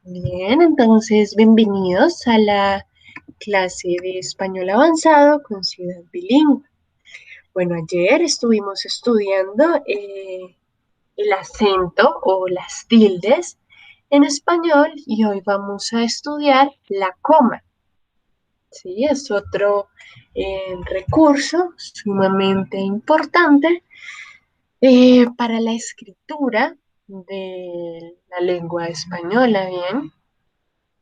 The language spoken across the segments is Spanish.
Bien, entonces bienvenidos a la clase de español avanzado con Ciudad Bilingüe. Bueno, ayer estuvimos estudiando el acento o las tildes en español y hoy vamos a estudiar la coma. Sí, es otro recurso sumamente importante para la escritura de la lengua española, ¿bien?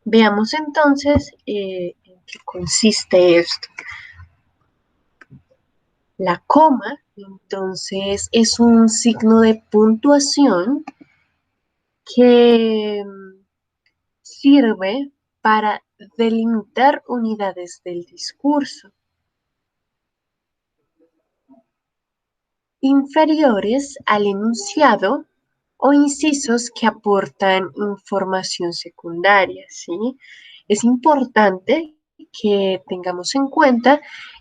Veamos entonces en qué consiste esto. La coma, entonces, es un signo de puntuación que sirve para delimitar unidades del discurso inferiores al enunciado o incisos que aportan información secundaria, ¿sí? Es importante que tengamos en cuenta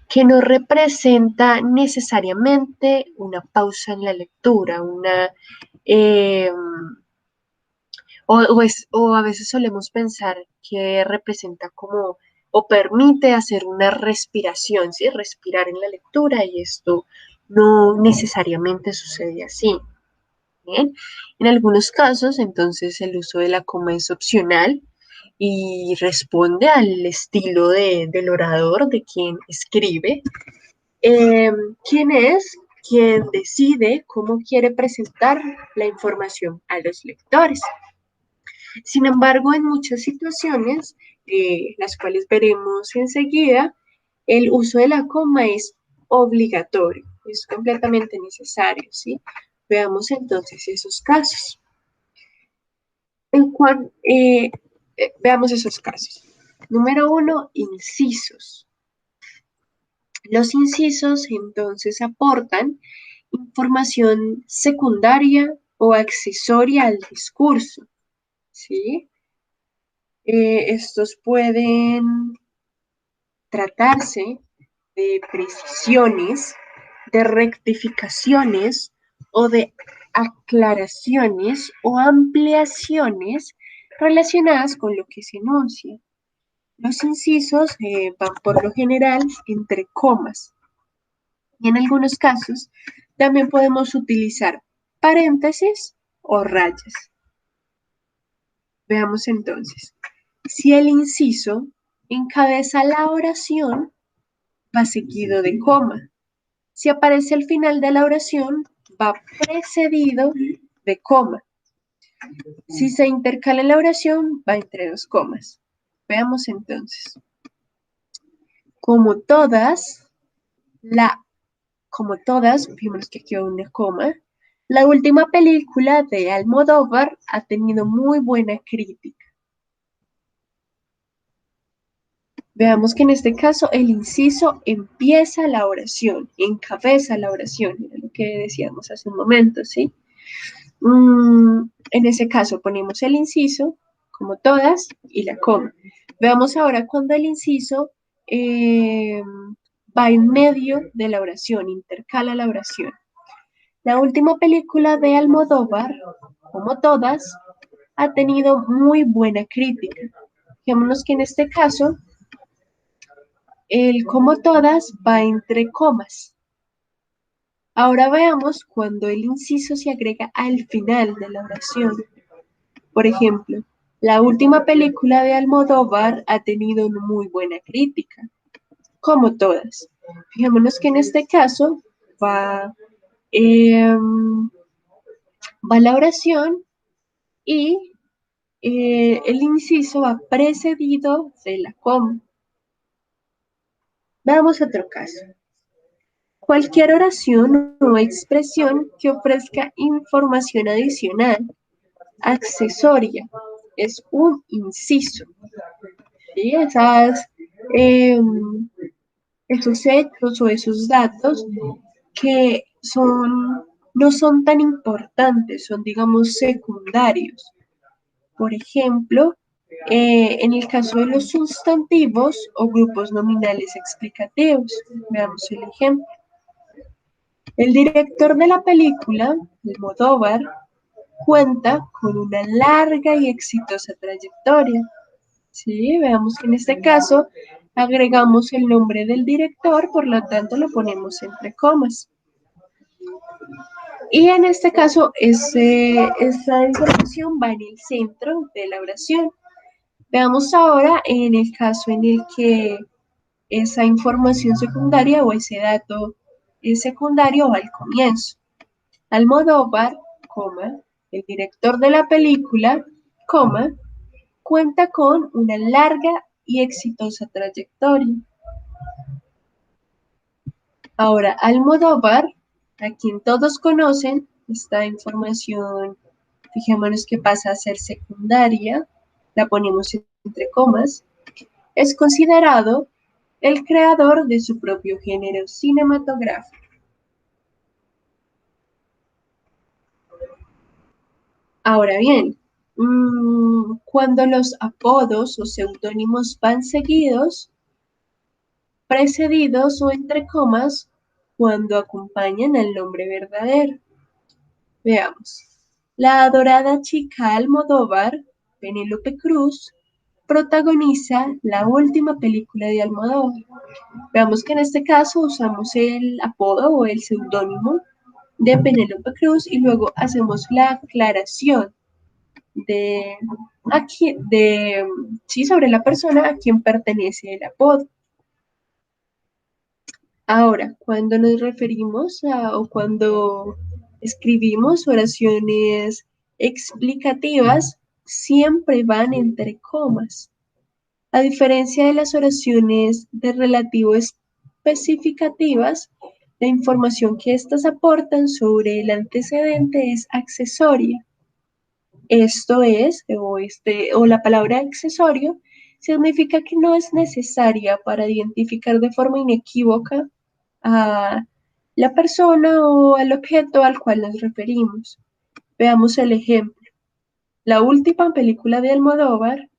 que no representa necesariamente una pausa en la lectura, eh, o a veces solemos pensar que representa como o permite hacer una respiración, ¿sí? Respirar en la lectura y esto no necesariamente sucede así. Bien. En algunos casos, entonces, el uso de la coma es opcional y responde al estilo del orador, de quien escribe, quien es quien decide cómo quiere presentar la información a los lectores. Sin embargo, en muchas situaciones, las cuales veremos enseguida, el uso de la coma es obligatorio, es completamente necesario, ¿sí? Veamos entonces esos casos. Veamos esos casos. Número uno, incisos. Los incisos entonces aportan información secundaria o accesoria al discurso, ¿sí? Estos pueden tratarse de precisiones, de rectificaciones o de aclaraciones o ampliaciones relacionadas con lo que se enuncia. Los incisos van por lo general entre comas y en algunos casos también podemos utilizar paréntesis o rayas. Veamos entonces. Si el inciso encabeza la oración, va seguido de coma. Si aparece al final de la oración, va precedido de coma. Si se intercala en la oración, va entre dos comas. Veamos entonces. Como todas, vimos que aquí hay una coma, la última película de Almodóvar ha tenido muy buena crítica. Veamos que en este caso el inciso empieza la oración, encabeza la oración, era lo que decíamos hace un momento, ¿sí? En ese caso ponemos el inciso, como todas, y la coma. Veamos ahora cuando el inciso va en medio de la oración, intercala la oración. La última película de Almodóvar, como todas, ha tenido muy buena crítica. Fijémonos que en este caso, el como todas va entre comas. Ahora veamos cuando el inciso se agrega al final de la oración. Por ejemplo, la última película de Almodóvar ha tenido una muy buena crítica, como todas. Fijémonos que en este caso va, va la oración y el inciso va precedido de la coma. Veamos otro caso. Cualquier oración o expresión que ofrezca información adicional, accesoria, es un inciso. ¿Sí? Esos hechos o esos datos que no son tan importantes, son, digamos, secundarios. Por ejemplo, en el caso de los sustantivos o grupos nominales explicativos, veamos el ejemplo. El director de la película, Almodóvar, cuenta con una larga y exitosa trayectoria. Sí, veamos que en este caso agregamos el nombre del director, por lo tanto lo ponemos entre comas. Y en este caso, esa información va en el centro de la oración. Veamos ahora en el caso en el que esa información secundaria o ese dato secundario va al comienzo. Almodóvar, coma, el director de la película, coma, cuenta con una larga y exitosa trayectoria. Ahora, Almodóvar, a quien todos conocen, esta información, fijémonos que pasa a ser secundaria, la ponemos entre comas, es considerado el creador de su propio género cinematográfico. Ahora bien, cuando los apodos o seudónimos van seguidos, precedidos o entre comas, cuando acompañan al nombre verdadero. Veamos. La adorada chica Almodóvar, Penélope Cruz, protagoniza la última película de Almodóvar. Veamos que en este caso usamos el apodo o el seudónimo de Penélope Cruz y luego hacemos la aclaración de, sí, sobre la persona a quien pertenece el apodo. Ahora, cuando nos referimos o cuando escribimos oraciones explicativas, siempre van entre comas. A diferencia de las oraciones de relativo especificativas, la información que éstas aportan sobre el antecedente es accesoria. Esto es, o la palabra accesorio, significa que no es necesaria para identificar de forma inequívoca a la persona o al objeto al cual nos referimos. Veamos el ejemplo. La última película de Almodóvar,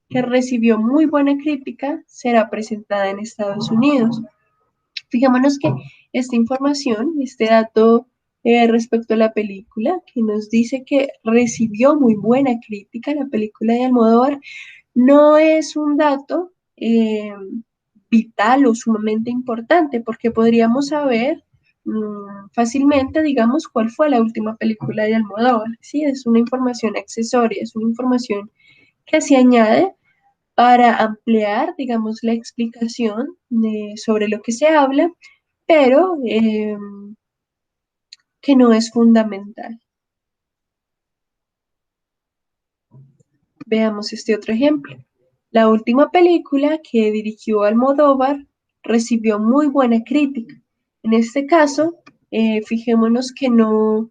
que recibió muy buena crítica, será presentada en Estados Unidos. Fijémonos que esta información, este dato respecto a la película, que nos dice que recibió muy buena crítica la película de Almodóvar, no es un dato vital o sumamente importante, porque podríamos saber fácilmente, digamos, cuál fue la última película de Almodóvar. Sí, es una información accesoria, es una información que se añade para ampliar, digamos, la explicación sobre lo que se habla, pero que no es fundamental. Veamos este otro ejemplo. La última película que dirigió Almodóvar recibió muy buena crítica. En este caso, fijémonos que no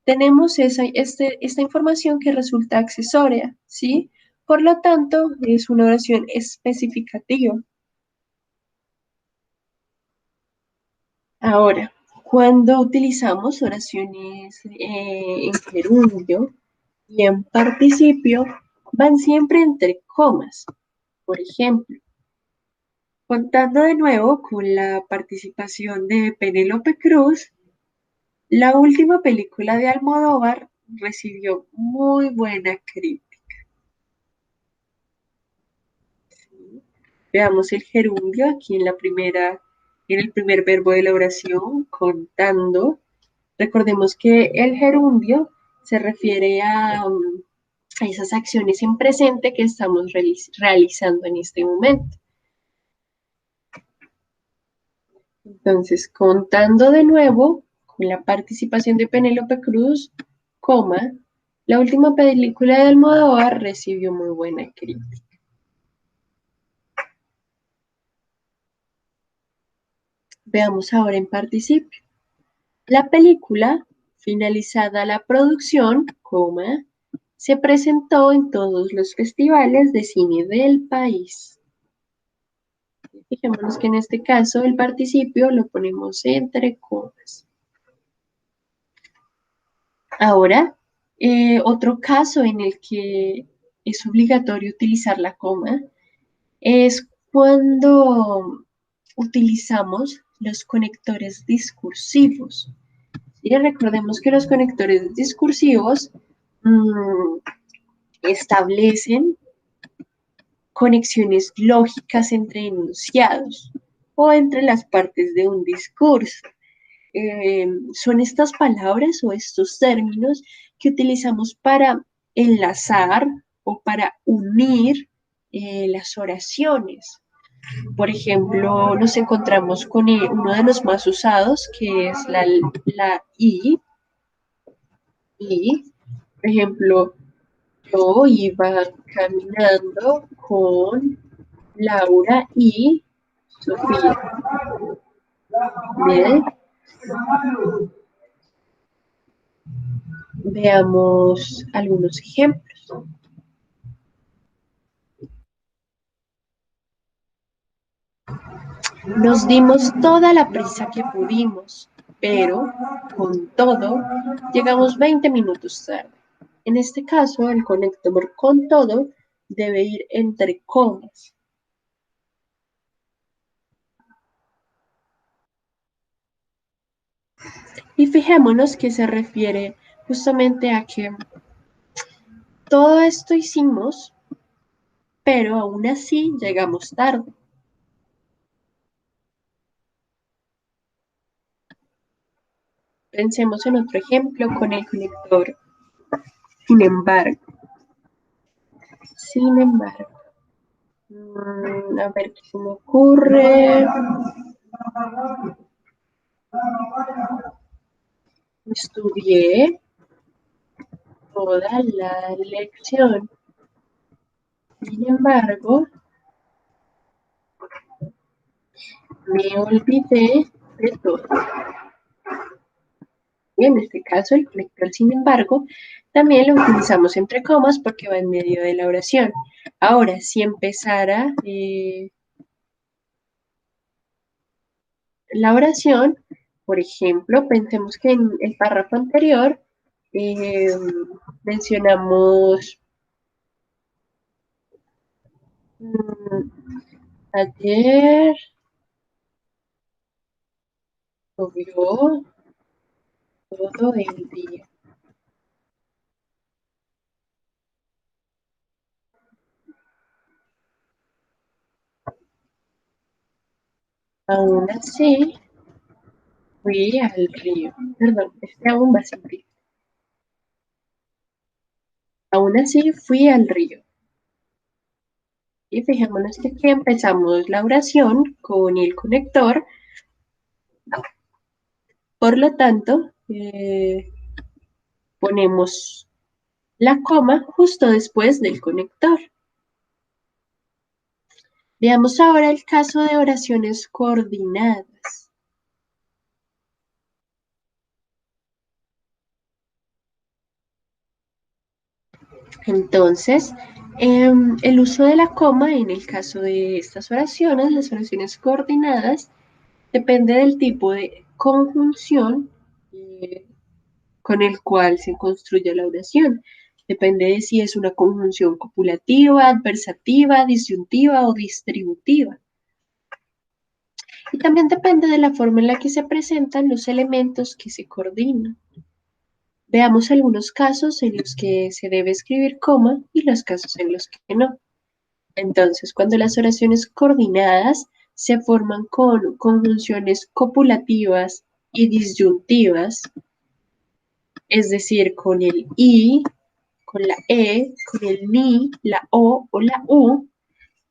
tenemos esta información que resulta accesoria, ¿sí? Por lo tanto, es una oración especificativa. Ahora, cuando utilizamos oraciones en gerundio y en participio, van siempre entre comas. Por ejemplo, contando de nuevo con la participación de Penélope Cruz, la última película de Almodóvar recibió muy buena crítica. Veamos el gerundio aquí en el primer verbo de la oración, contando. Recordemos que el gerundio se refiere a esas acciones en presente que estamos realizando en este momento. Entonces, contando de nuevo, con la participación de Penélope Cruz, coma, la última película de Almodóvar recibió muy buena crítica. Veamos ahora en participio. La película, finalizada la producción, coma, se presentó en todos los festivales de cine del país. Fijémonos que en este caso el participio lo ponemos entre comas. Ahora, otro caso en el que es obligatorio utilizar la coma es cuando utilizamos los conectores discursivos. ¿Sí? Recordemos que los conectores discursivos mm, establecen conexiones lógicas entre enunciados o entre las partes de un discurso. Son estas palabras o estos términos que utilizamos para enlazar o para unir las oraciones. Por ejemplo, nos encontramos con uno de los más usados, que es la I. Y, por ejemplo, yo iba caminando con Laura y Sofía. Bien, veamos algunos ejemplos. Nos dimos toda la prisa que pudimos, pero con todo llegamos 20 minutos tarde. En este caso, el conector con todo debe ir entre comas. Y fijémonos que se refiere justamente a que todo esto hicimos, pero aún así llegamos tarde. Pensemos en otro ejemplo con el conector. Sin embargo, sin embargo, a ver qué se me ocurre. Estudié toda la lección. Sin embargo, me olvidé de todo. Y en este caso, el conector, sin embargo, también lo utilizamos entre comas porque va en medio de la oración. Ahora, si empezara la oración, por ejemplo, pensemos que en el párrafo anterior eh, mencionamos ayer llovió todo el día. Aún así, fui al río. Perdón, este aún va sin río. Aún así, fui al río. Y fijémonos que aquí empezamos la oración con el conector. Por lo tanto, ponemos la coma justo después del conector. Veamos ahora el caso de oraciones coordinadas. Entonces, el uso de la coma en el caso de estas oraciones, las oraciones coordinadas, depende del tipo de conjunción con el cual se construye la oración. Depende de si es una conjunción copulativa, adversativa, disyuntiva o distributiva. Y también depende de la forma en la que se presentan los elementos que se coordinan. Veamos algunos casos en los que se debe escribir coma y los casos en los que no. Entonces, cuando las oraciones coordinadas se forman con conjunciones copulativas y disyuntivas, es decir, con el I, con la E, con el NI, la O la U,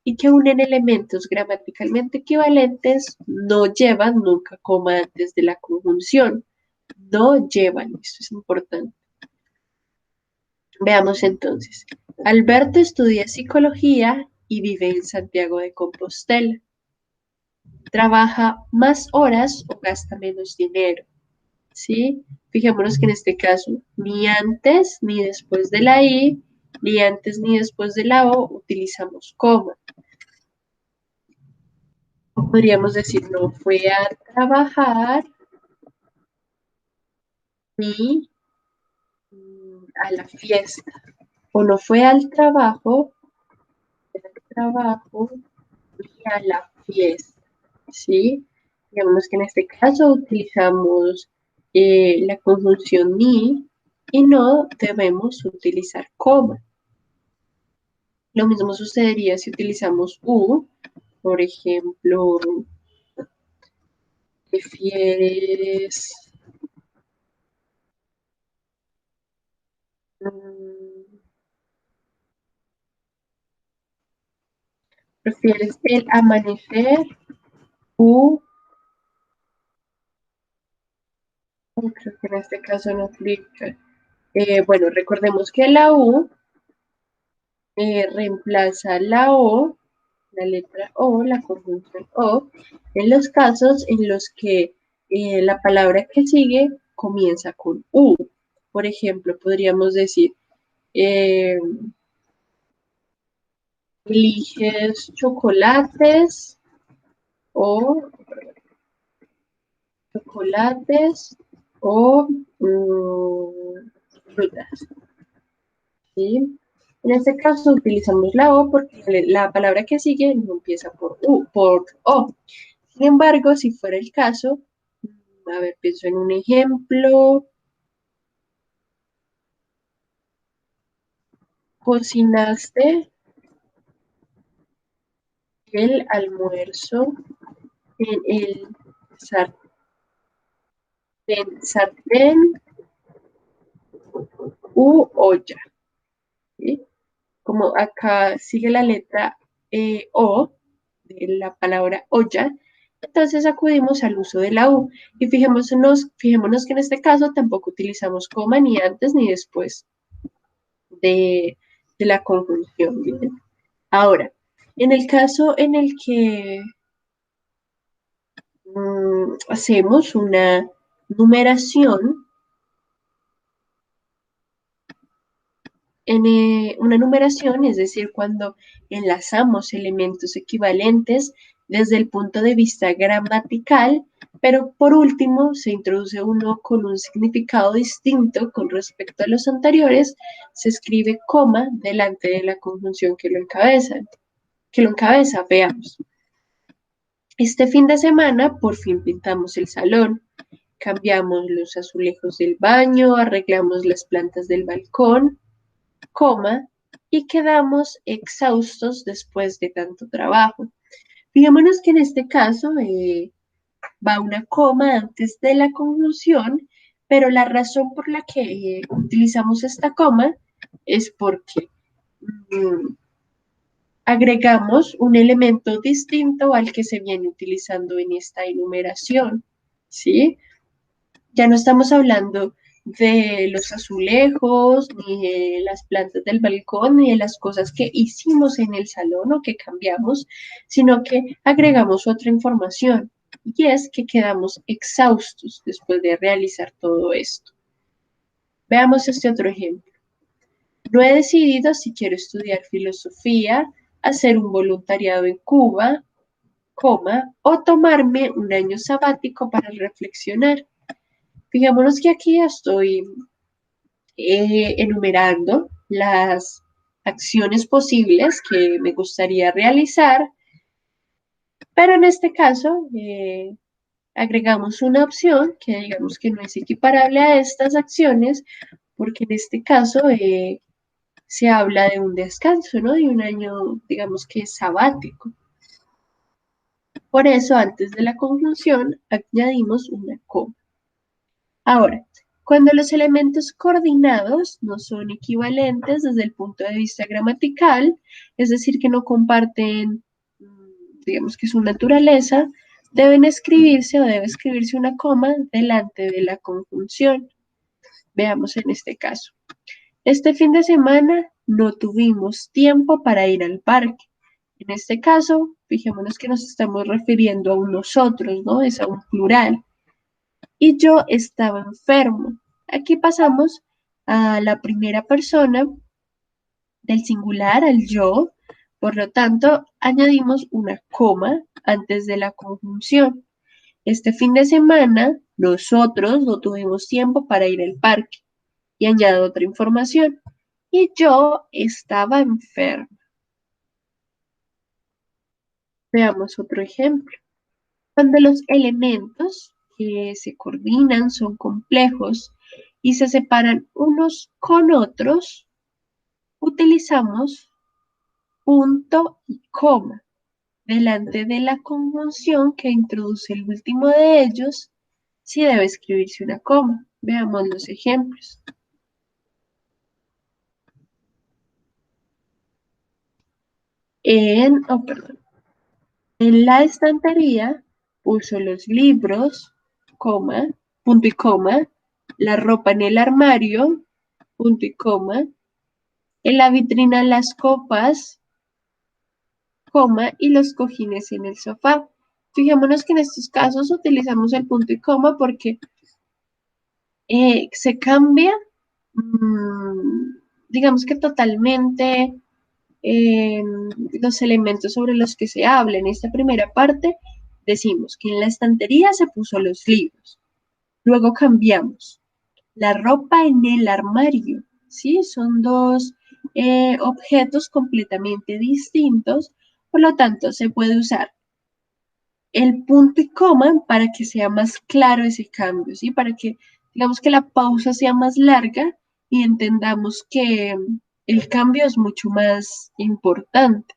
y que unen elementos gramaticalmente equivalentes, no llevan nunca coma antes de la conjunción. No llevan, esto es importante. Veamos entonces. Alberto estudia psicología y vive en Santiago de Compostela. Trabaja más horas o gasta menos dinero. ¿Sí? Fijémonos que en este caso, ni antes ni después de la I, ni antes ni después de la O, utilizamos coma. O podríamos decir, no fue a trabajar ni a la fiesta. O no fue al trabajo ni a la fiesta. ¿Sí? Digamos que en este caso utilizamos la conjunción ni y no debemos utilizar coma. Lo mismo sucedería si utilizamos U, por ejemplo, prefieres, mm, prefieres el amanecer u, creo que en este caso no aplica. Bueno, recordemos que la U reemplaza la O, la letra O, la conjunción O, en los casos en los que la palabra que sigue comienza con U. Por ejemplo, podríamos decir, eh, eliges chocolates o chocolates o frutas. ¿Sí? En este caso utilizamos la O porque la palabra que sigue no empieza por U, por O. Sin embargo, si fuera el caso, a ver, pienso en un ejemplo. Cocinaste el almuerzo en el sartén u olla. ¿Sí? Como acá sigue la letra O de la palabra olla, entonces acudimos al uso de la U. Y fijémonos que en este caso tampoco utilizamos coma ni antes ni después de, de la conjunción. ¿Bien? Ahora, en el caso en el que hacemos una numeración, una numeración, es decir, cuando enlazamos elementos equivalentes desde el punto de vista gramatical, pero por último se introduce uno con un significado distinto con respecto a los anteriores, se escribe coma delante de la conjunción que lo encabeza, veamos. Este fin de semana por fin pintamos el salón, cambiamos los azulejos del baño, arreglamos las plantas del balcón, coma, y quedamos exhaustos después de tanto trabajo. Fijémonos que en este caso va una coma antes de la conjunción, pero la razón por la que utilizamos esta coma es porque mm, agregamos un elemento distinto al que se viene utilizando en esta enumeración, ¿sí? Ya no estamos hablando de los azulejos, ni de las plantas del balcón, ni de las cosas que hicimos en el salón o que cambiamos, sino que agregamos otra información y es que quedamos exhaustos después de realizar todo esto. Veamos este otro ejemplo. No he decidido si quiero estudiar filosofía, hacer un voluntariado en Cuba, coma, o tomarme un año sabático para reflexionar. Fijémonos que aquí estoy enumerando las acciones posibles que me gustaría realizar, pero en este caso agregamos una opción que digamos que no es equiparable a estas acciones, porque en este caso se habla de un descanso, ¿no? De un año, digamos que sabático. Por eso, antes de la conjunción, añadimos una coma. Ahora, cuando los elementos coordinados no son equivalentes desde el punto de vista gramatical, es decir, que no comparten, digamos que su naturaleza, deben escribirse o debe escribirse una coma delante de la conjunción. Veamos en este caso. Este fin de semana no tuvimos tiempo para ir al parque. En este caso, fijémonos que nos estamos refiriendo a un nosotros, ¿no? Es a un plural. Y yo estaba enfermo. Aquí pasamos a la primera persona del singular al yo, por lo tanto, añadimos una coma antes de la conjunción. Este fin de semana, nosotros no tuvimos tiempo para ir al parque y añado otra información. Y yo estaba enfermo. Veamos otro ejemplo. Cuando los elementos que se coordinan son complejos y se separan unos con otros, utilizamos punto y coma delante de la conjunción que introduce el último de ellos, si debe escribirse una coma. Veamos los ejemplos. Perdón. En la estantería puso los libros, coma, punto y coma, la ropa en el armario, punto y coma, en la vitrina las copas, coma, y los cojines en el sofá. Fijémonos que en estos casos utilizamos el punto y coma porque se cambia, digamos que totalmente eh, los elementos sobre los que se habla. En esta primera parte decimos que en la estantería se puso los libros. Luego cambiamos la ropa en el armario, ¿sí? Son dos objetos completamente distintos, por lo tanto se puede usar el punto y coma para que sea más claro ese cambio, ¿sí? Para que, digamos que la pausa sea más larga y entendamos que el cambio es mucho más importante.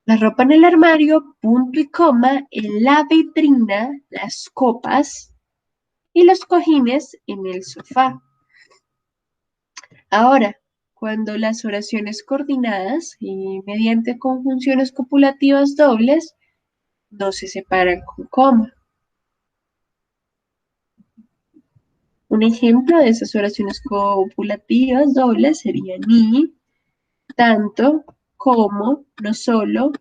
La ropa en el armario, punto y coma, en la vitrina, las copas y los cojines en el sofá. Ahora, cuando las oraciones coordinadas y mediante conjunciones copulativas dobles no se separan con coma. Un ejemplo de esas oraciones copulativas dobles sería ni, tanto, como, no solo,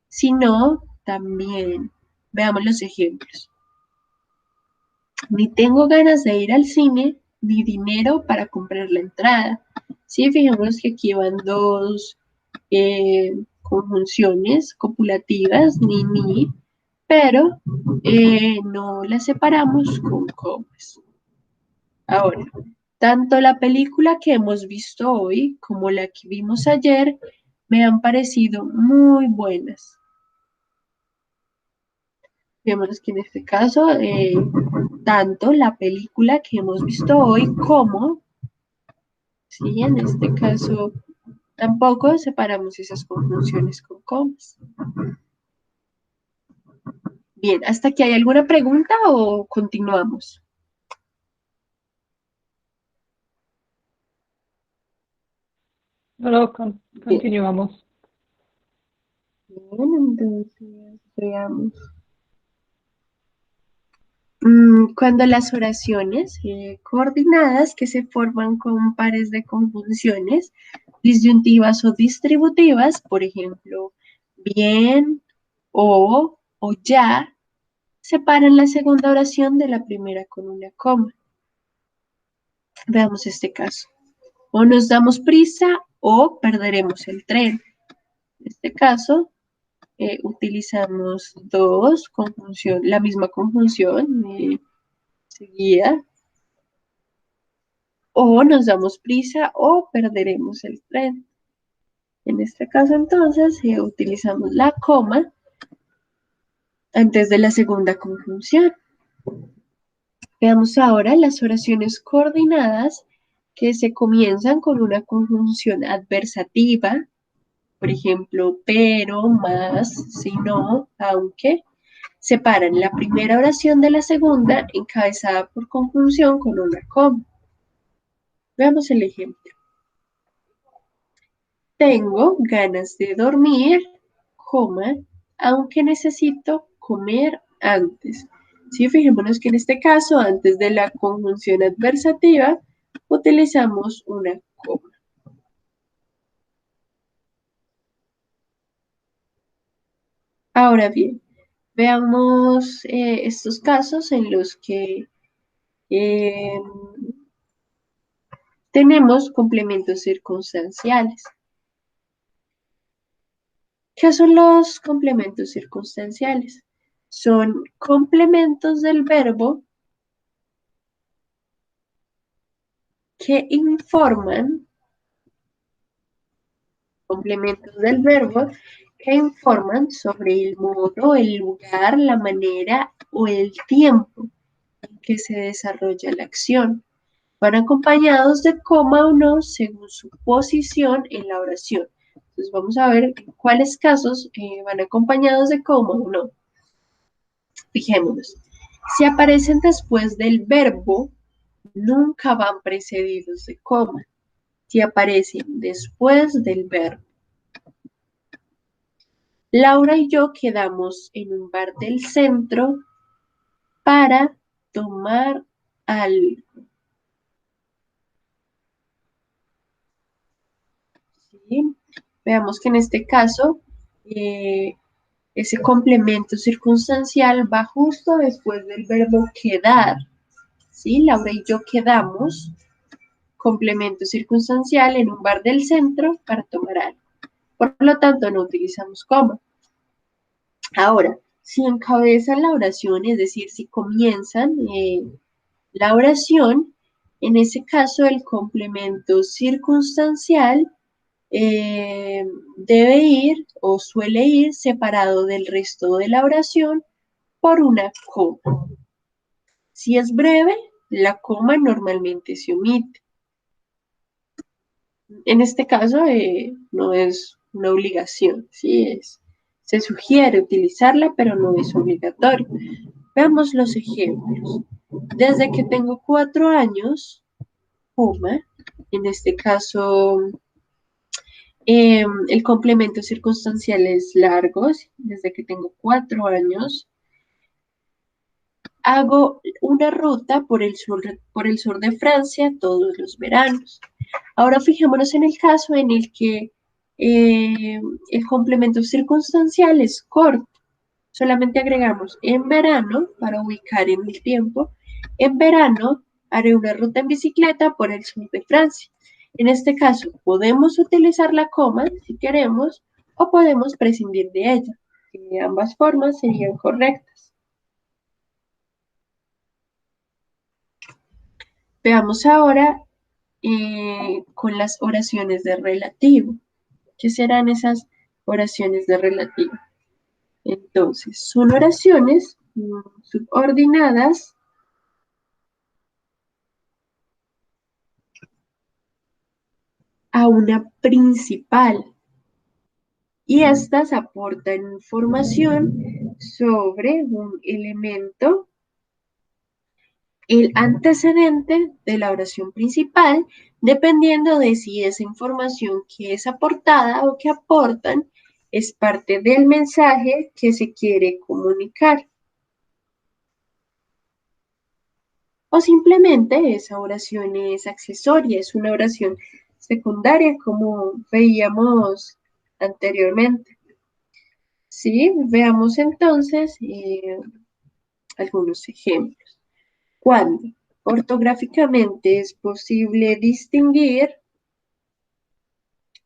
sino, también. Veamos los ejemplos. Ni tengo ganas de ir al cine, ni dinero para comprar la entrada. Sí, fijémonos que aquí van dos conjunciones copulativas, ni, pero no las separamos con comas. Ahora, tanto la película que hemos visto hoy como la que vimos ayer me han parecido muy buenas. Vemos que en este caso, tanto la película que hemos visto hoy como, sí, en este caso, tampoco separamos esas conjunciones con comas. Bien, ¿hasta aquí hay alguna pregunta o continuamos? No, Bien, continuamos. bien, entonces veamos. Cuando las oraciones coordinadas que se forman con pares de conjunciones disyuntivas o distributivas, por ejemplo, bien o ya, separan la segunda oración de la primera con una coma. Veamos este caso. O nos damos prisa o perderemos el tren. En este caso, utilizamos dos conjunción, la misma conjunción seguida. O nos damos prisa o perderemos el tren. En este caso, entonces, utilizamos la coma antes de la segunda conjunción. Veamos ahora las oraciones coordinadas que se comienzan con una conjunción adversativa, por ejemplo, pero, más, si no, aunque, separan la primera oración de la segunda encabezada por conjunción con una coma. Veamos el ejemplo. Tengo ganas de dormir, coma, aunque necesito comer antes. Sí, fijémonos que en este caso, antes de la conjunción adversativa, utilizamos una coma. Ahora bien, veamos estos casos en los que eh, tenemos complementos circunstanciales. ¿Qué son los complementos circunstanciales? Son complementos del verbo que informan, complementos del verbo que informan sobre el modo, el lugar, la manera o el tiempo en que se desarrolla la acción. ¿Van acompañados de coma o no según su posición en la oración? Entonces vamos a ver en cuáles casos van acompañados de coma o no. Fijémonos. Si aparecen después del verbo, nunca van precedidos de coma. Si aparecen después del verbo. Laura y yo quedamos en un bar del centro para tomar algo. ¿Sí? Veamos que en este caso ese complemento circunstancial va justo después del verbo quedar. ¿Sí? Laura y yo quedamos, complemento circunstancial en un bar del centro para tomar algo. Por lo tanto, no utilizamos coma. Ahora, si encabezan la oración, es decir, si comienzan la oración, en ese caso el complemento circunstancial debe ir o suele ir separado del resto de la oración por una coma. Si es breve, la coma normalmente se omite. En este caso no es una obligación, ¿sí? Se sugiere utilizarla, pero no es obligatorio. Veamos los ejemplos. Desde que tengo 4 años, coma, en este caso el complemento circunstancial es largo, desde que tengo 4 años, hago una ruta por el sur de Francia todos los veranos. Ahora fijémonos en el caso en el que el complemento circunstancial es corto. Solamente agregamos en verano para ubicar en el tiempo. En verano haré una ruta en bicicleta por el sur de Francia. En este caso, podemos utilizar la coma si queremos o podemos prescindir de ella. Ambas formas serían correctas. Veamos ahora con las oraciones de relativo. ¿Qué serán esas oraciones de relativo? Entonces, son oraciones subordinadas a una principal y estas aportan información sobre un elemento, el antecedente de la oración principal, dependiendo de si esa información que es aportada o que aportan es parte del mensaje que se quiere comunicar. O simplemente esa oración es accesoria, es una oración secundaria como veíamos anteriormente. Sí, veamos entonces algunos ejemplos. Cuando ortográficamente es posible distinguir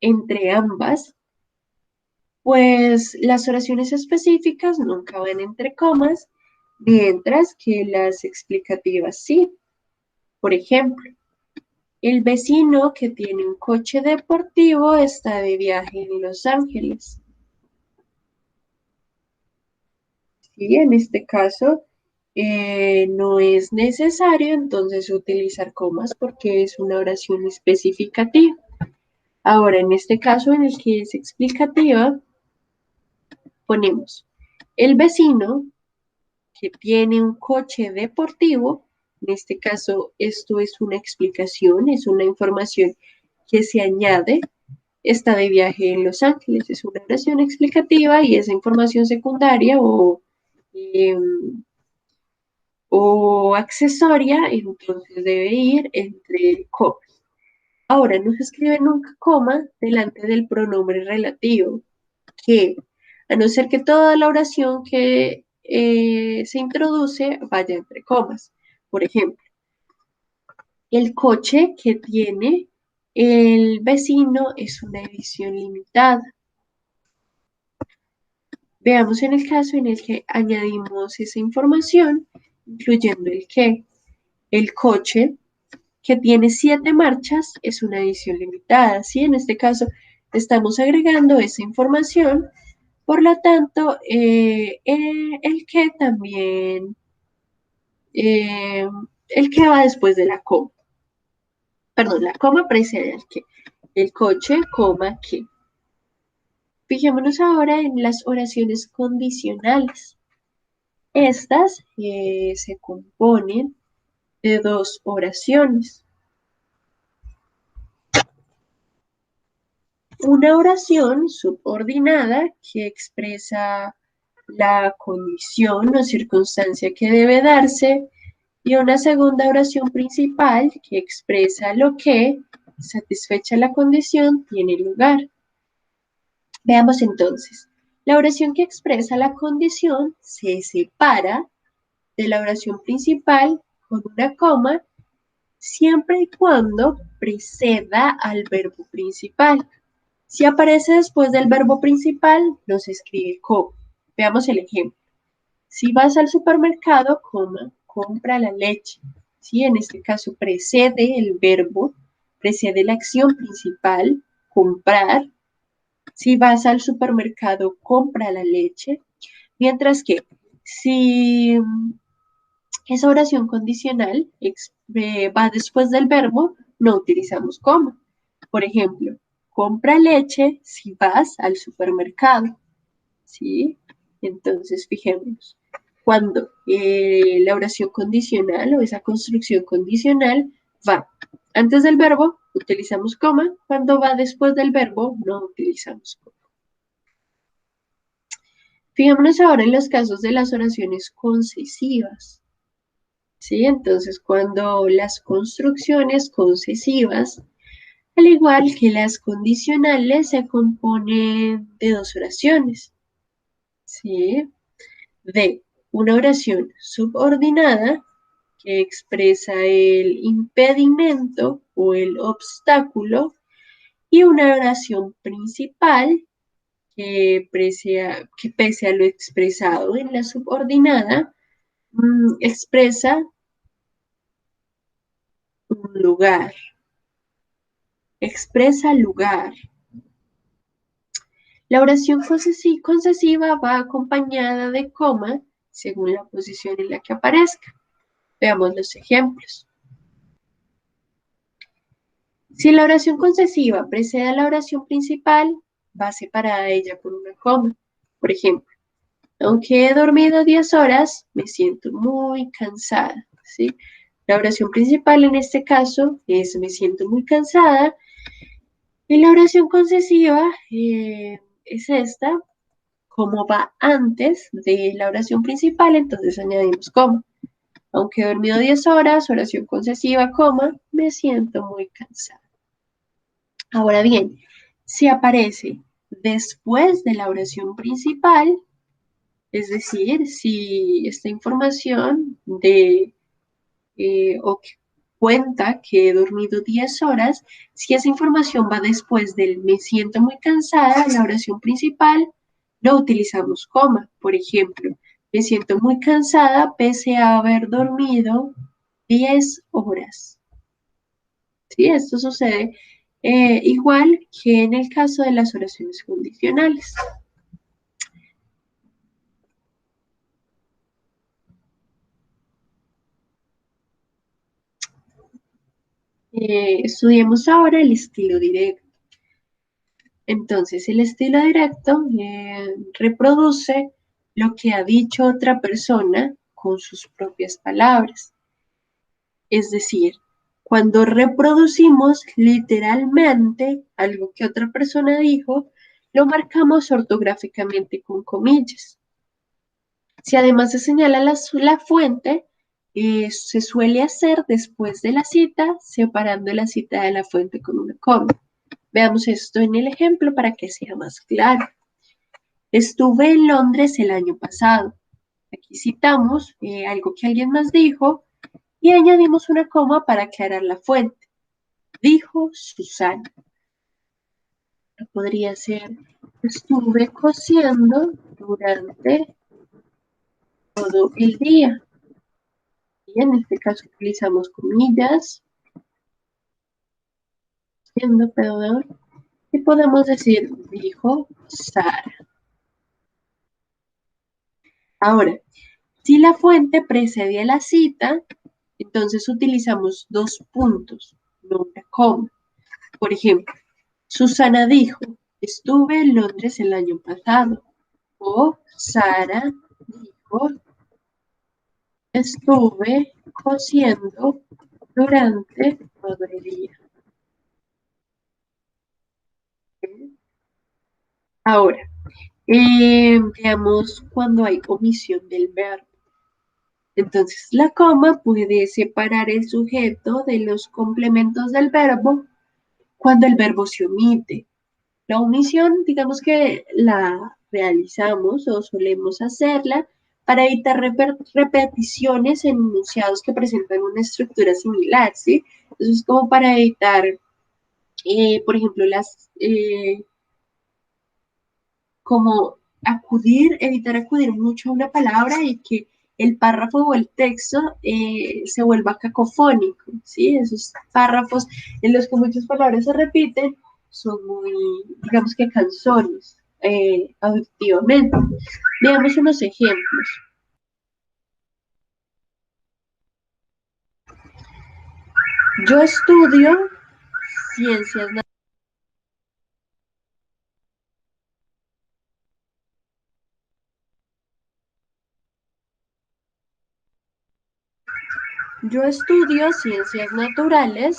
entre ambas, pues las oraciones específicas nunca van entre comas, mientras que las explicativas sí. Por ejemplo, el vecino que tiene un coche deportivo está de viaje en Los Ángeles. Sí, en este caso no es necesario entonces utilizar comas porque es una oración especificativa. Ahora, en este caso en el que es explicativa, ponemos el vecino que tiene un coche deportivo. En este caso, esto es una explicación, es una información que se añade. Está de viaje en Los Ángeles, es una oración explicativa y esa información secundaria eh, o accesoria, entonces debe ir entre comas. Ahora, no se escribe nunca coma delante del pronombre relativo, que a no ser que toda la oración que se introduce vaya entre comas. Por ejemplo, el coche que tiene el vecino es una edición limitada. Veamos en el caso en el que añadimos esa información, incluyendo el que el coche que tiene 7 marchas es una edición limitada. ¿Sí? En este caso estamos agregando esa información, por lo tanto, el que también, el que va después de la coma. perdón, la coma precede al qué. El coche, coma, qué. Fijémonos ahora en las oraciones condicionales. Estas se componen de dos oraciones. Una oración subordinada que expresa la condición o circunstancia que debe darse y una segunda oración principal que expresa lo que, satisfecha la condición, tiene lugar. Veamos entonces. La oración que expresa la condición se separa de la oración principal con una coma siempre y cuando preceda al verbo principal. Si aparece después del verbo principal, no se escribe coma. Veamos el ejemplo. Si vas al supermercado, coma, compra la leche. ¿Sí? En este caso precede el verbo, precede la acción principal, comprar. Si vas al supermercado, compra la leche. Mientras que si esa oración condicional va después del verbo, no utilizamos coma. Por ejemplo, compra leche si vas al supermercado. ¿Sí? Entonces, fijémonos. Cuando la oración condicional o esa construcción condicional va antes del verbo, utilizamos coma. Cuando va después del verbo, no utilizamos coma. Fijémonos ahora en los casos de las oraciones concesivas. ¿Sí? Entonces, cuando las construcciones concesivas, al igual que las condicionales, se componen de dos oraciones. ¿Sí? De una oración subordinada que expresa el impedimento o el obstáculo y una oración principal que pese a lo expresado en la subordinada, expresa un lugar, expresa lugar. La oración concesiva va acompañada de coma según la posición en la que aparezca. Veamos los ejemplos. Si la oración concesiva precede a la oración principal, va separada de ella por una coma. Por ejemplo, aunque he dormido 10 horas, me siento muy cansada. ¿Sí? La oración principal en este caso es me siento muy cansada. Y la oración concesiva es esta, como va antes de la oración principal, entonces añadimos coma. Aunque he dormido 10 horas, oración concesiva, coma, me siento muy cansada. Ahora bien, si aparece después de la oración principal, es decir, si esta información o que cuenta que he dormido 10 horas, si esa información va después del me siento muy cansada, la oración principal, no utilizamos coma. Por ejemplo, me siento muy cansada pese a haber dormido 10 horas. ¿Sí? Esto sucede igual que en el caso de las oraciones condicionales. Estudiemos ahora el estilo directo. Entonces, el estilo directo reproduce lo que ha dicho otra persona con sus propias palabras. Es decir, cuando reproducimos literalmente algo que otra persona dijo, lo marcamos ortográficamente con comillas. Si además se señala la fuente, se suele hacer después de la cita, separando la cita de la fuente con una coma. Veamos esto en el ejemplo para que sea más claro. Estuve en Londres el año pasado. Aquí citamos algo que alguien más dijo y añadimos una coma para aclarar la fuente. Dijo Susana. Podría ser, estuve cosiendo durante todo el día. Y en este caso utilizamos comillas, siendo perdón, y podemos decir, dijo Sara. Ahora, si la fuente precede a la cita, entonces utilizamos dos puntos, no una coma. Por ejemplo, Susana dijo, estuve en Londres el año pasado. O Sara dijo, estuve cosiendo durante todo el día. Ahora, veamos cuando hay omisión del verbo. Entonces, la coma puede separar el sujeto de los complementos del verbo cuando el verbo se omite. La omisión, digamos que la realizamos o solemos hacerla para evitar repeticiones en enunciados que presentan una estructura similar, ¿sí? Entonces, como para evitar, por ejemplo, como evitar acudir mucho a una palabra y que el párrafo o el texto se vuelva cacofónico, ¿sí? Esos párrafos en los que muchas palabras se repiten son muy, digamos que cansones auditivamente. Veamos unos ejemplos. Yo estudio ciencias naturales. Yo estudio ciencias naturales.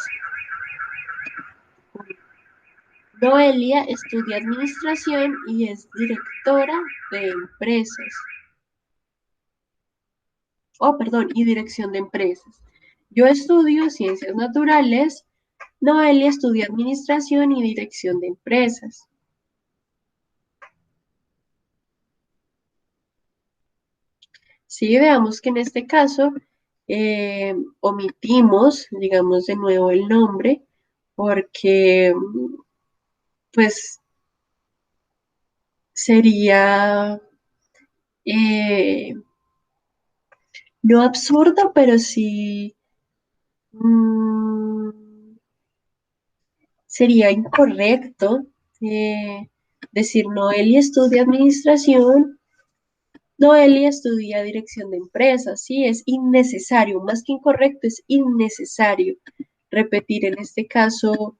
Noelia estudia administración y es directora de empresas. Perdón, y dirección de empresas. Yo estudio ciencias naturales. Noelia estudia administración y dirección de empresas. Sí, veamos que en este caso omitimos, digamos de nuevo el nombre, porque pues sería eh, no absurdo, pero sí mm, sería incorrecto decir Noelia estudia administración. Noelia estudia dirección de empresas, sí, es innecesario, más que incorrecto, es innecesario repetir en este caso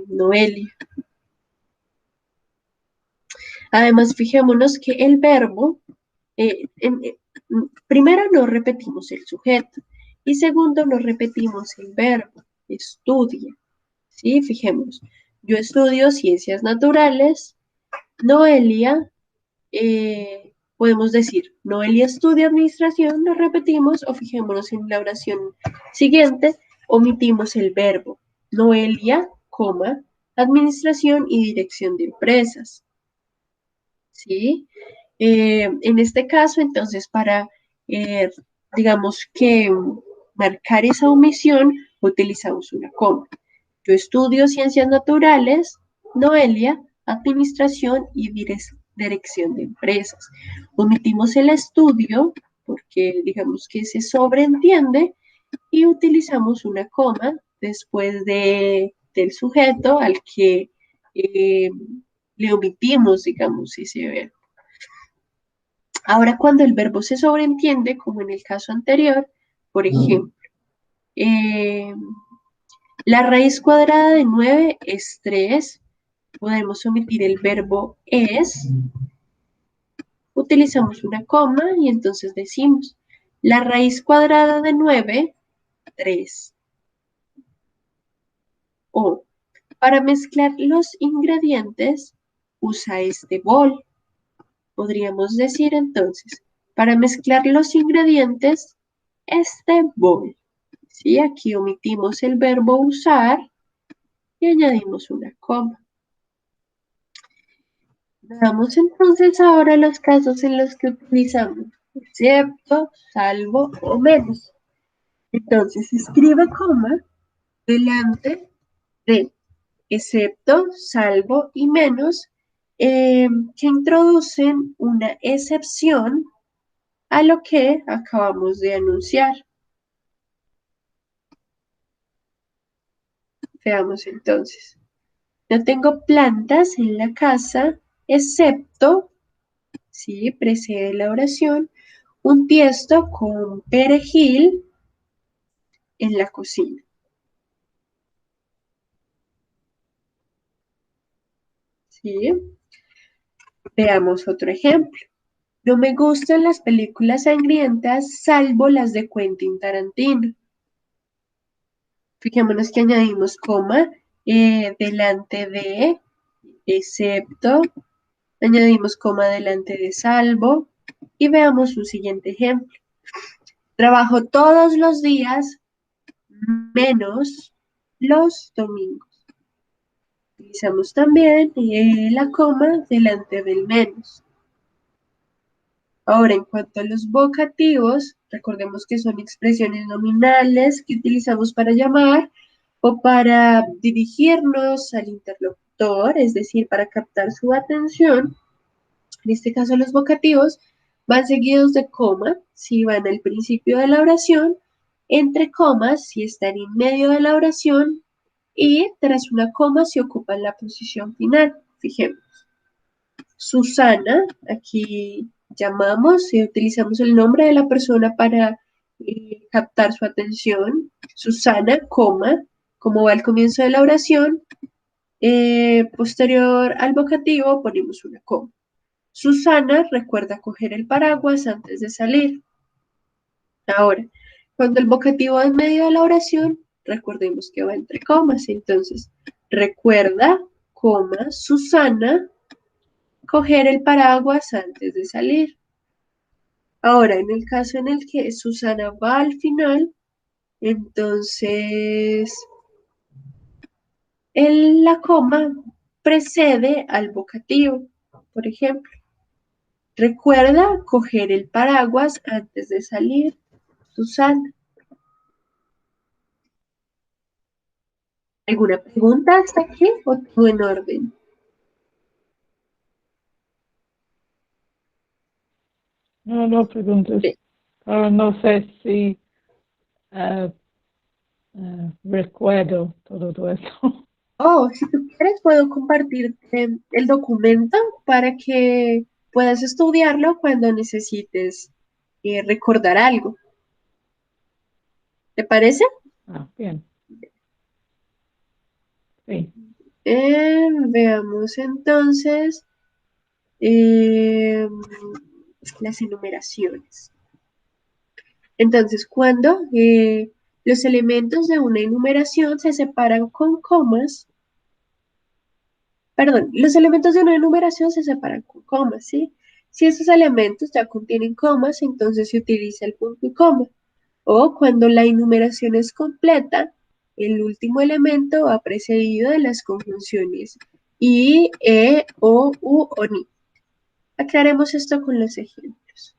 Noelia. Además, fijémonos que el verbo, primero no repetimos el sujeto y segundo no repetimos el verbo, estudia, sí, fijémonos. Yo estudio ciencias naturales, Noelia podemos decir, Noelia estudia administración, lo repetimos, o fijémonos en la oración siguiente, omitimos el verbo. Noelia, coma, administración y dirección de empresas. ¿Sí? En este caso, entonces, para, eh, digamos que marcar esa omisión, utilizamos una coma. Yo estudio ciencias naturales, Noelia, administración y dirección de empresas. Omitimos el estudio porque digamos que se sobreentiende y utilizamos una coma después del sujeto al que eh, le omitimos, digamos, ese verbo. Ahora, cuando el verbo se sobreentiende, como en el caso anterior, por ejemplo, eh, la raíz cuadrada de 9 es 3. Podemos omitir el verbo es. Utilizamos una coma y entonces decimos la raíz cuadrada de 9, 3. O para mezclar los ingredientes, usa este bol. Podríamos decir entonces, para mezclar los ingredientes, este bol. ¿Sí? Aquí omitimos el verbo usar y añadimos una coma. Veamos entonces ahora los casos en los que utilizamos excepto, salvo o menos. Entonces, escriba coma delante de excepto, salvo y menos que introducen una excepción a lo que acabamos de anunciar. Veamos entonces. No tengo plantas en la casa, excepto, sí, precede la oración, un tiesto con perejil en la cocina. ¿sí? Veamos otro ejemplo. No me gustan las películas sangrientas, salvo las de Quentin Tarantino. Fijémonos que añadimos coma delante de, excepto, añadimos coma delante de salvo y veamos un siguiente ejemplo. Trabajo todos los días menos los domingos. Utilizamos también la coma delante del menos. Ahora, en cuanto a los vocativos, recordemos que son expresiones nominales que utilizamos para llamar o para dirigirnos al interlocutor, es decir, para captar su atención. En este caso, los vocativos van seguidos de coma si van al principio de la oración, entre comas si están en medio de la oración y tras una coma si ocupan la posición final. Fijemos. Susana, aquí llamamos y utilizamos el nombre de la persona para captar su atención. Susana, coma, como va al comienzo de la oración, posterior al vocativo ponemos una coma. Susana recuerda coger el paraguas antes de salir. Ahora, cuando el vocativo va en medio de la oración, recordemos que va entre comas. Entonces, recuerda, coma, Susana coger el paraguas antes de salir. Ahora, en el caso en el que Susana va al final, entonces la coma precede al vocativo. Por ejemplo, recuerda coger el paraguas antes de salir, Susana. ¿Alguna pregunta hasta aquí o todo en orden? No, no preguntes. Sí. Ahora no sé si eh, recuerdo todo eso. Oh, si tú quieres, puedo compartirte el documento para que puedas estudiarlo cuando necesites recordar algo. ¿Te parece? Ah, bien. Sí. Veamos entonces eh, las enumeraciones. Entonces, cuando los elementos de una enumeración se separan con comas, perdón, los elementos de una enumeración se separan con comas, ¿sí? Si esos elementos ya contienen comas, entonces se utiliza el punto y coma. O cuando la enumeración es completa, el último elemento va precedido de las conjunciones y, o, u o ni. Aclaremos esto con los ejemplos.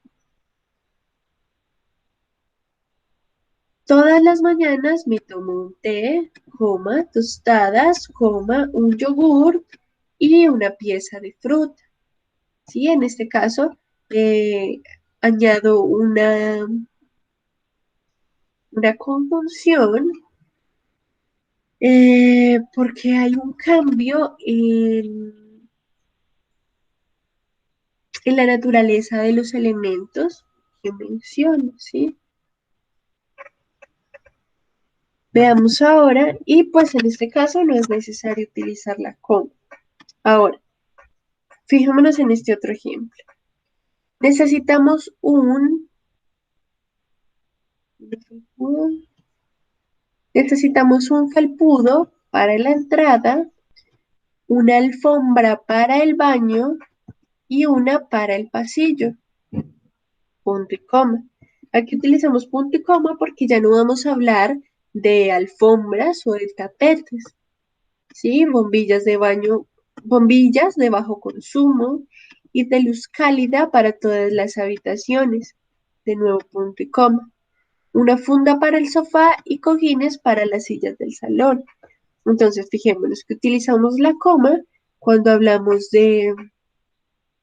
Todas las mañanas me tomo un té, coma, tostadas, coma, un yogur y una pieza de fruta. ¿Sí? En este caso, añado una conjunción porque hay un cambio en la naturaleza de los elementos que menciono, ¿sí? Veamos ahora, y pues en este caso no es necesario utilizar la coma. Ahora, fijémonos en este otro ejemplo. Necesitamos necesitamos un felpudo para la entrada, una alfombra para el baño y una para el pasillo. Punto y coma. Aquí utilizamos punto y coma porque ya no vamos a hablar de alfombras o de tapetes, ¿sí? Bombillas de baño, bombillas de bajo consumo y de luz cálida para todas las habitaciones. De nuevo, punto y coma. Una funda para el sofá y cojines para las sillas del salón. Entonces, fijémonos que utilizamos la coma cuando hablamos de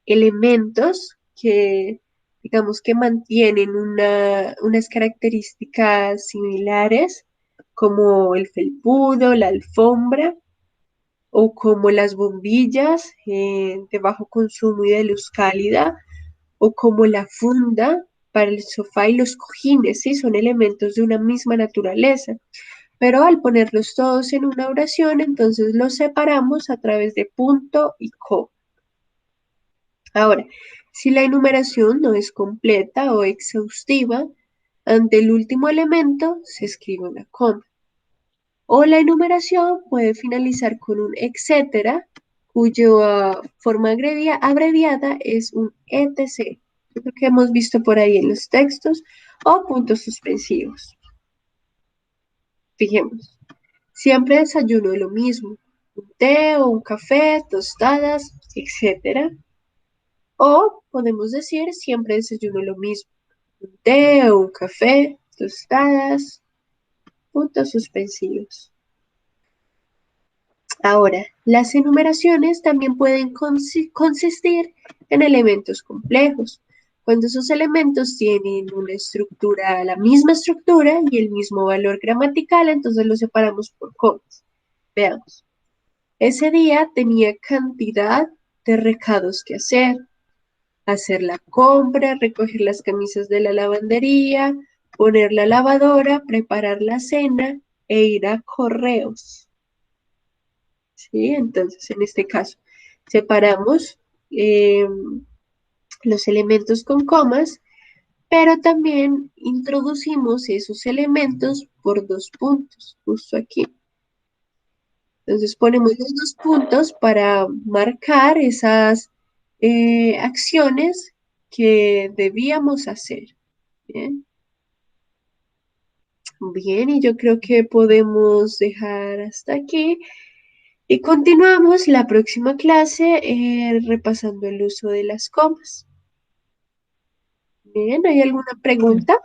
elementos que, digamos, que mantienen unas características similares, como el felpudo, la alfombra, o como las bombillas de bajo consumo y de luz cálida, o como la funda para el sofá y los cojines, ¿sí? Son elementos de una misma naturaleza. pero al ponerlos todos en una oración, entonces los separamos a través de punto y coma. Ahora, si la enumeración no es completa o exhaustiva, ante el último elemento se escribe una coma. O la enumeración puede finalizar con un etcétera, cuya forma abreviada es un etc. Lo que hemos visto por ahí en los textos, o puntos suspensivos. Fijemos, siempre desayuno lo mismo, un té o un café, tostadas, etcétera. O podemos decir siempre desayuno lo mismo, un té o un café, tostadas, puntos suspensivos. Ahora, las enumeraciones también pueden consistir en elementos complejos, cuando esos elementos tienen una estructura, la misma estructura y el mismo valor gramatical, entonces los separamos por comas. Veamos. Ese día tenía cantidad de recados que hacer la compra, recoger las camisas de la lavandería, poner la lavadora, preparar la cena e ir a correos. ¿Sí? Entonces, en este caso, separamos eh, los elementos con comas, pero también introducimos esos elementos por dos puntos, justo aquí. Entonces, ponemos los dos puntos para marcar esas acciones que debíamos hacer. Bien. Bien, y yo creo que podemos dejar hasta aquí. Y continuamos la próxima clase repasando el uso de las comas. Bien, ¿hay alguna Bien. pregunta?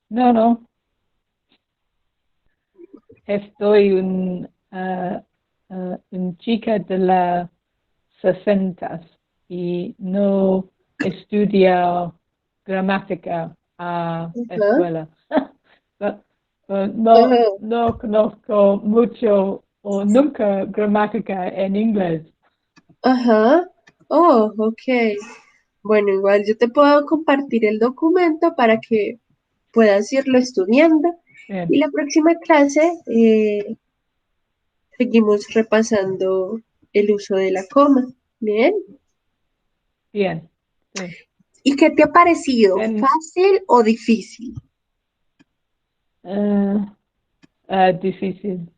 No, no. Estoy un chica de las 60 y no estudia gramática a Ajá, escuela. No, ajá, no conozco mucho o nunca gramática en inglés. ajá. Oh, ok. Bueno, igual yo te puedo compartir el documento para que puedas irlo estudiando. Y Bien, la próxima clase seguimos repasando el uso de la coma. Bien. bien, sí. ¿Y qué te ha parecido? En, ¿Fácil o difícil? eh, difícil,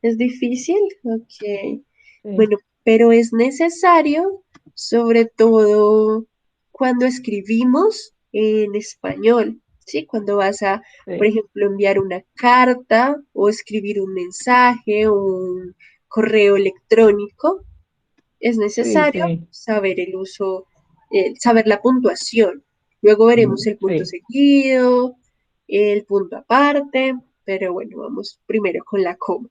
¿Es difícil? Ok. sí, Bueno, pero es necesario, sobre todo cuando escribimos en español, ¿sí? Cuando vas a, por sí, ejemplo, enviar una carta o escribir un mensaje o un correo electrónico, es sí, necesario sí, saber el uso, saber la puntuación. Luego veremos el punto sí. seguido, el punto aparte, pero bueno, vamos primero con la coma.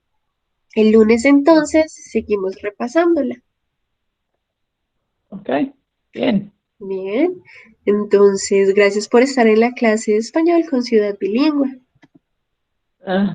El lunes Sí. entonces seguimos repasándola. Ok, bien. Bien, entonces gracias por estar en la clase de español con Ciudad Bilingüe. Ah,